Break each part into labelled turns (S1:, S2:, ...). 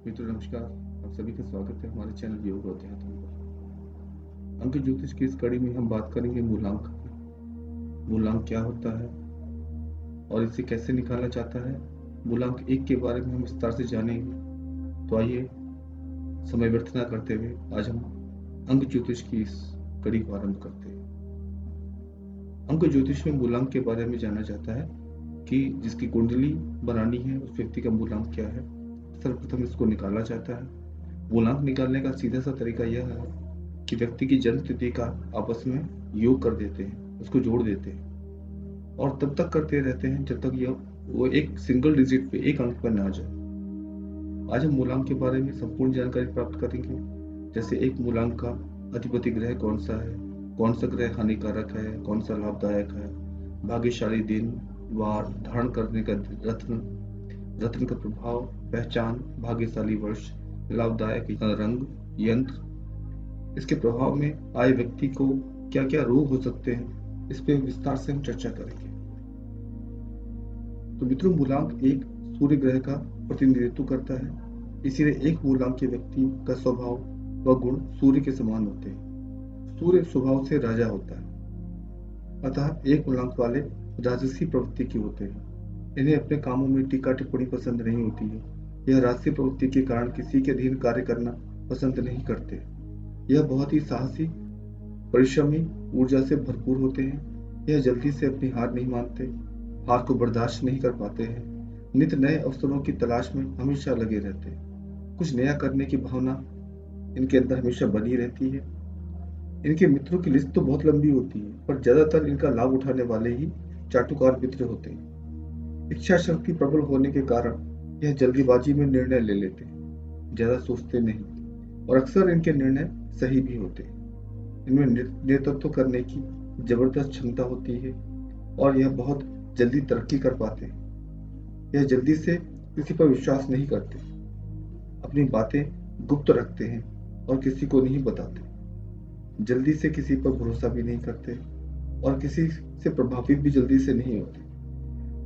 S1: मित्रों नमस्कार। आप सभी का स्वागत है हमारे चैनल योग और अध्यात्म पर। अंक ज्योतिष की इस कड़ी में हम बात करेंगे मूलांक की। मूलांक क्या होता है और इसे कैसे निकाला जाता है। मूलांक 1 के बारे में हम विस्तार से जानेंगे। तो आइए समय व्यर्थ न करते हुए आज हम अंक ज्योतिष की इस कड़ी को आरंभ करते हैं। अंक ज्योतिष में मूलांक के बारे में जाना जाता है कि जिसकी कुंडली बनानी है उस व्यक्ति का मूलांक क्या है। सर्वप्रथम इसको निकाला जाता है। मूलांक निकालने का सीधा सा तरीका यह है कि व्यक्ति की जन्म तिथि का आपस में योग कर देते हैं, उसको जोड़ देते हैं और तब तक करते रहते हैं जब तक वो एक सिंगल डिजिट पे, एक अंक पर ना आ जाए। आज हम मूलांक के बारे में संपूर्ण जानकारी प्राप्त करेंगे। जैसे एक मूलांक का अधिपति ग्रह कौन सा है, कौन सा ग्रह हानिकारक है, कौन सा लाभदायक है, भाग्यशाली दिन, वार, धारण करने का रत्न, रत्न का प्रभाव, पहचान, भाग्यशाली वर्ष, लाभदायक रंग, यंत्र, इसके प्रभाव में आए व्यक्ति को क्या क्या रोग हो सकते हैं, इस पे विस्तार से हम चर्चा करेंगे। तो मित्रों, मूलांक एक सूर्य ग्रह का प्रतिनिधित्व करता है। इसीलिए एक मूलांक के व्यक्ति का स्वभाव व गुण सूर्य के समान होते हैं। सूर्य स्वभाव से राजा होता है, अतः एक मूलांक वाले राजसी प्रवृत्ति के होते हैं। इन्हें अपने कामों में टीका टिप्पणी पसंद नहीं होती है। यह राजसी प्रवृत्ति के कारण किसी के अधीन कार्य करना पसंद नहीं करते। यह बहुत ही साहसी, परिश्रमी, ऊर्जा से भरपूर होते हैं। यह जल्दी से अपनी हार नहीं मानते, हार को बर्दाश्त नहीं कर पाते हैं। नित्य नए अवसरों की तलाश में हमेशा लगे रहते हैं। कुछ नया करने की भावना इनके अंदर हमेशा बनी रहती है। इनके मित्रों की लिस्ट तो बहुत लंबी होती है, पर ज्यादातर इनका लाभ उठाने वाले ही चाटुकार मित्र होते हैं। इच्छा शक्ति प्रबल होने के कारण यह जल्दीबाजी में निर्णय ले लेते हैं, ज्यादा सोचते नहीं, और अक्सर इनके निर्णय सही भी होते हैं। इनमें नेतृत्व करने की जबरदस्त क्षमता होती है और यह बहुत जल्दी तरक्की कर पाते हैं। यह जल्दी से किसी पर विश्वास नहीं करते, अपनी बातें गुप्त रखते हैं और किसी को नहीं बताते। जल्दी से किसी पर भरोसा भी नहीं करते और किसी से प्रभावित भी जल्दी से नहीं होते।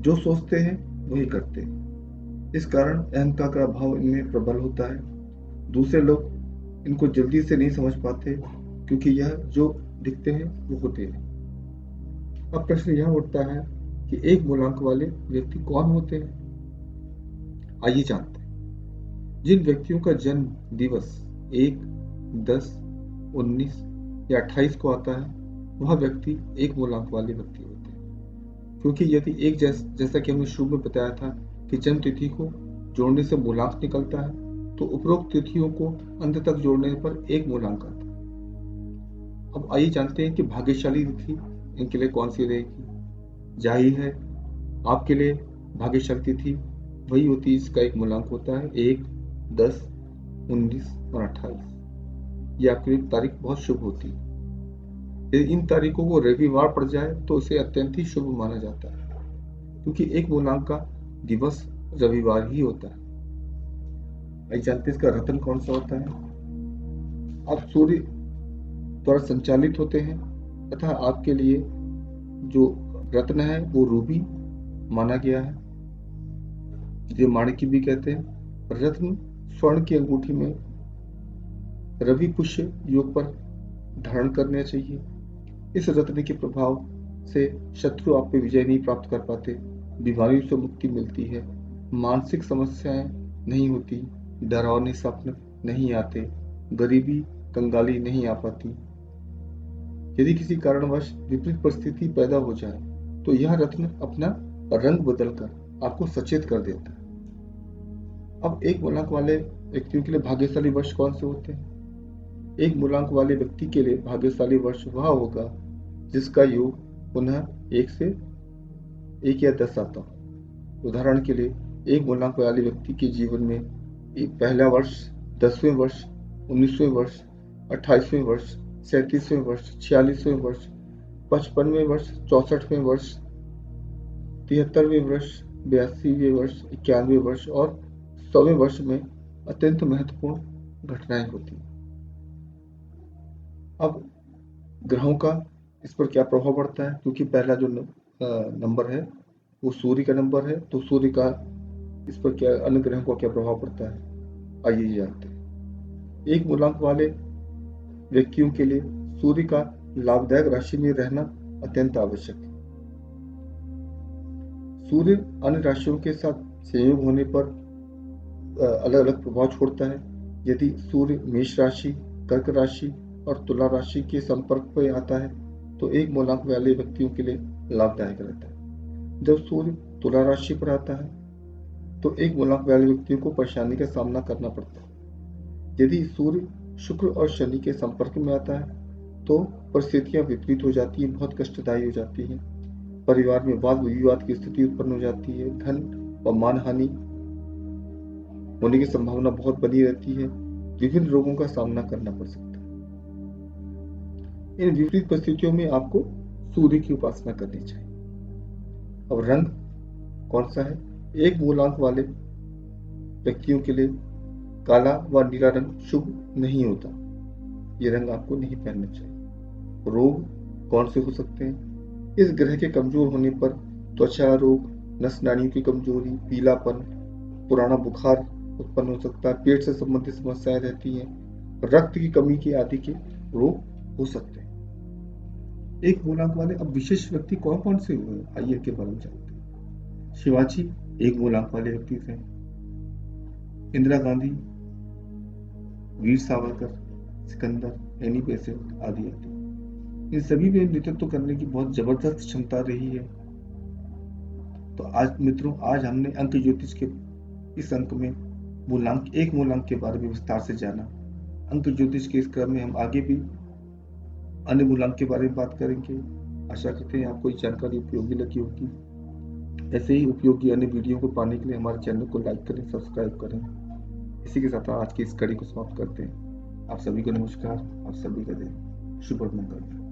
S1: जो सोचते हैं वही करते हैं। इस कारण अहंकार का भाव इनमें प्रबल होता है। दूसरे लोग इनको जल्दी से नहीं समझ पाते क्योंकि यह जो दिखते हैं वो होते हैं। अब प्रश्न यह उठता है कि एक मूलांक वाले व्यक्ति कौन होते हैं। आइए जानते हैं। जिन व्यक्तियों का जन्म दिवस 1, 10, 19 या 28 को आता है वह व्यक्ति एक मूलांक वाले व्यक्ति होते हैं। क्योंकि यदि एक जैसा कि हमने शुरू में बताया था कि जन्म तिथि को जोड़ने से मूलांक निकलता है, तो उपरोक्त तिथियों को अंत तक जोड़ने पर एक मूलांक आता है। अब आइए जानते हैं कि भाग्यशाली तिथि इनके लिए कौन सी रहेगी। जाहिर है आपके लिए भाग्यशाली तिथि वही होती है जिसका एक मूलांक होता है 1, 10, 19 और 28। ये आपके लिए तारीख बहुत शुभ होती है। यदि इन तारीखों को रविवार पड़ जाए तो इसे अत्यंत ही शुभ माना जाता है, क्योंकि एक मूलांक का दिवस रविवार ही होता है। आइए जानते हैं इसका रत्न कौन सा होता है। आप सूर्य द्वारा संचालित होते हैं तथा आपके लिए जो रत्न है वो रूबी माना गया है, जो माणिक्य भी कहते हैं। रत्न स्वर्ण की अंगूठी में रवि पुष्य योग पर धारण करना चाहिए। इस रत्न के प्रभाव से शत्रु आप पे विजय नहीं प्राप्त कर पाते, बीमारियों से मुक्ति मिलती है, मानसिक समस्याएं नहीं होती, डरावने स्वप्न नहीं आते, गरीबी कंगाली नहीं आ पाती। यदि किसी कारणवश विपरीत परिस्थिति पैदा हो जाए तो यह रत्न अपना रंग बदलकर आपको सचेत कर देता है। अब एक मूलांक वाले व्यक्तियों के लिए भाग्यशाली वर्ष कौन से होते हैं। एक मूलांक वाले व्यक्ति के लिए भाग्यशाली वर्ष वह होगा जिसका योग पुनः 1 से 1 या 10 आता हो। उदाहरण के लिए एक मूलांक वाले व्यक्ति के जीवन में पहला वर्ष, 10वें वर्ष, 19वें वर्ष, 28वें वर्ष, 37वें वर्ष, 46वें वर्ष, 55वें वर्ष, 64वें वर्ष, 73वें वर्ष, 82वें वर्ष, 91वें वर्ष और 100वें वर्ष में अत्यंत महत्वपूर्ण घटनाएं होती हैं। अब ग्रहों का इस पर क्या प्रभाव पड़ता है, क्योंकि पहला जो नंबर है वो सूर्य का नंबर है, तो सूर्य का इस पर क्या, अन्य ग्रहों का क्या प्रभाव पड़ता है। आइए जानते हैं। एक मूलांक वाले व्यक्तियों के लिए सूर्य का लाभदायक राशि में रहना अत्यंत आवश्यक है। सूर्य अन्य राशियों के साथ संयोग होने पर अलग अलग प्रभाव छोड़ता है। यदि सूर्य मेष राशि, कर्क राशि और तुला राशि के संपर्क में आता है तो एक मूलांक वाले व्यक्तियों के लिए लाभदायक रहता है। जब सूर्य तुला राशि पर आता है तो एक मूलांक वाले व्यक्तियों को परेशानी का सामना करना पड़ता है। यदि सूर्य शुक्र और शनि के संपर्क में आता है तो परिस्थितियां विपरीत हो जाती हैं, बहुत कष्टदायी हो जाती हैं। परिवार में वाद विवाद की स्थिति उत्पन्न हो जाती है। धन व मान हानि होने की संभावना बहुत बनी रहती है। विभिन्न रोगों का सामना करना पड़ सकता है। इन विपरीत परिस्थितियों में आपको सूर्य की उपासना करनी चाहिए। अब रंग कौन सा है? एक मूलांक वाले व्यक्तियों के लिए काला व नीला रंग शुभ नहीं होता। ये रंग आपको नहीं पहनना चाहिए। रोग कौन से हो सकते हैं? इस ग्रह के कमजोर होने पर त्वचा रोग, नस नाड़ियों की कमजोरी, पीलापन, पुराना बुखार उत्पन्न हो सकता है। पेट से संबंधित समस्याएं रहती हैं। रक्त की कमी के आदि के रोग हो सकते हैं। एक मूलांक वाले अब विशेष व्यक्ति कौन कौन से हुए, आइए के बारे में जानते हैं। शिवाजी एक मूलांक वाले व्यक्ति थे। इंदिरा गांधी, वीर सावरकर, सिकंदर, एनी बेसेंट आदि आदि। इन सभी में नेतृत्व करने की बहुत जबरदस्त क्षमता रही है। तो आज मित्रों, आज हमने अंक ज्योतिष के इस अंक में एक मूलांक के बारे में विस्तार से जाना। अंक ज्योतिष के इस क्रम में हम आगे भी अन्य मूलांक के बारे में बात करेंगे। आशा करते हैं आपको ये जानकारी उपयोगी लगी होगी। ऐसे ही उपयोगी अन्य वीडियो को पाने के लिए हमारे चैनल को लाइक करें, सब्सक्राइब करें। इसी के साथ आज की इस कड़ी को समाप्त करते हैं। आप सभी को नमस्कार। आप सभी का दिन शुभ और मंगल।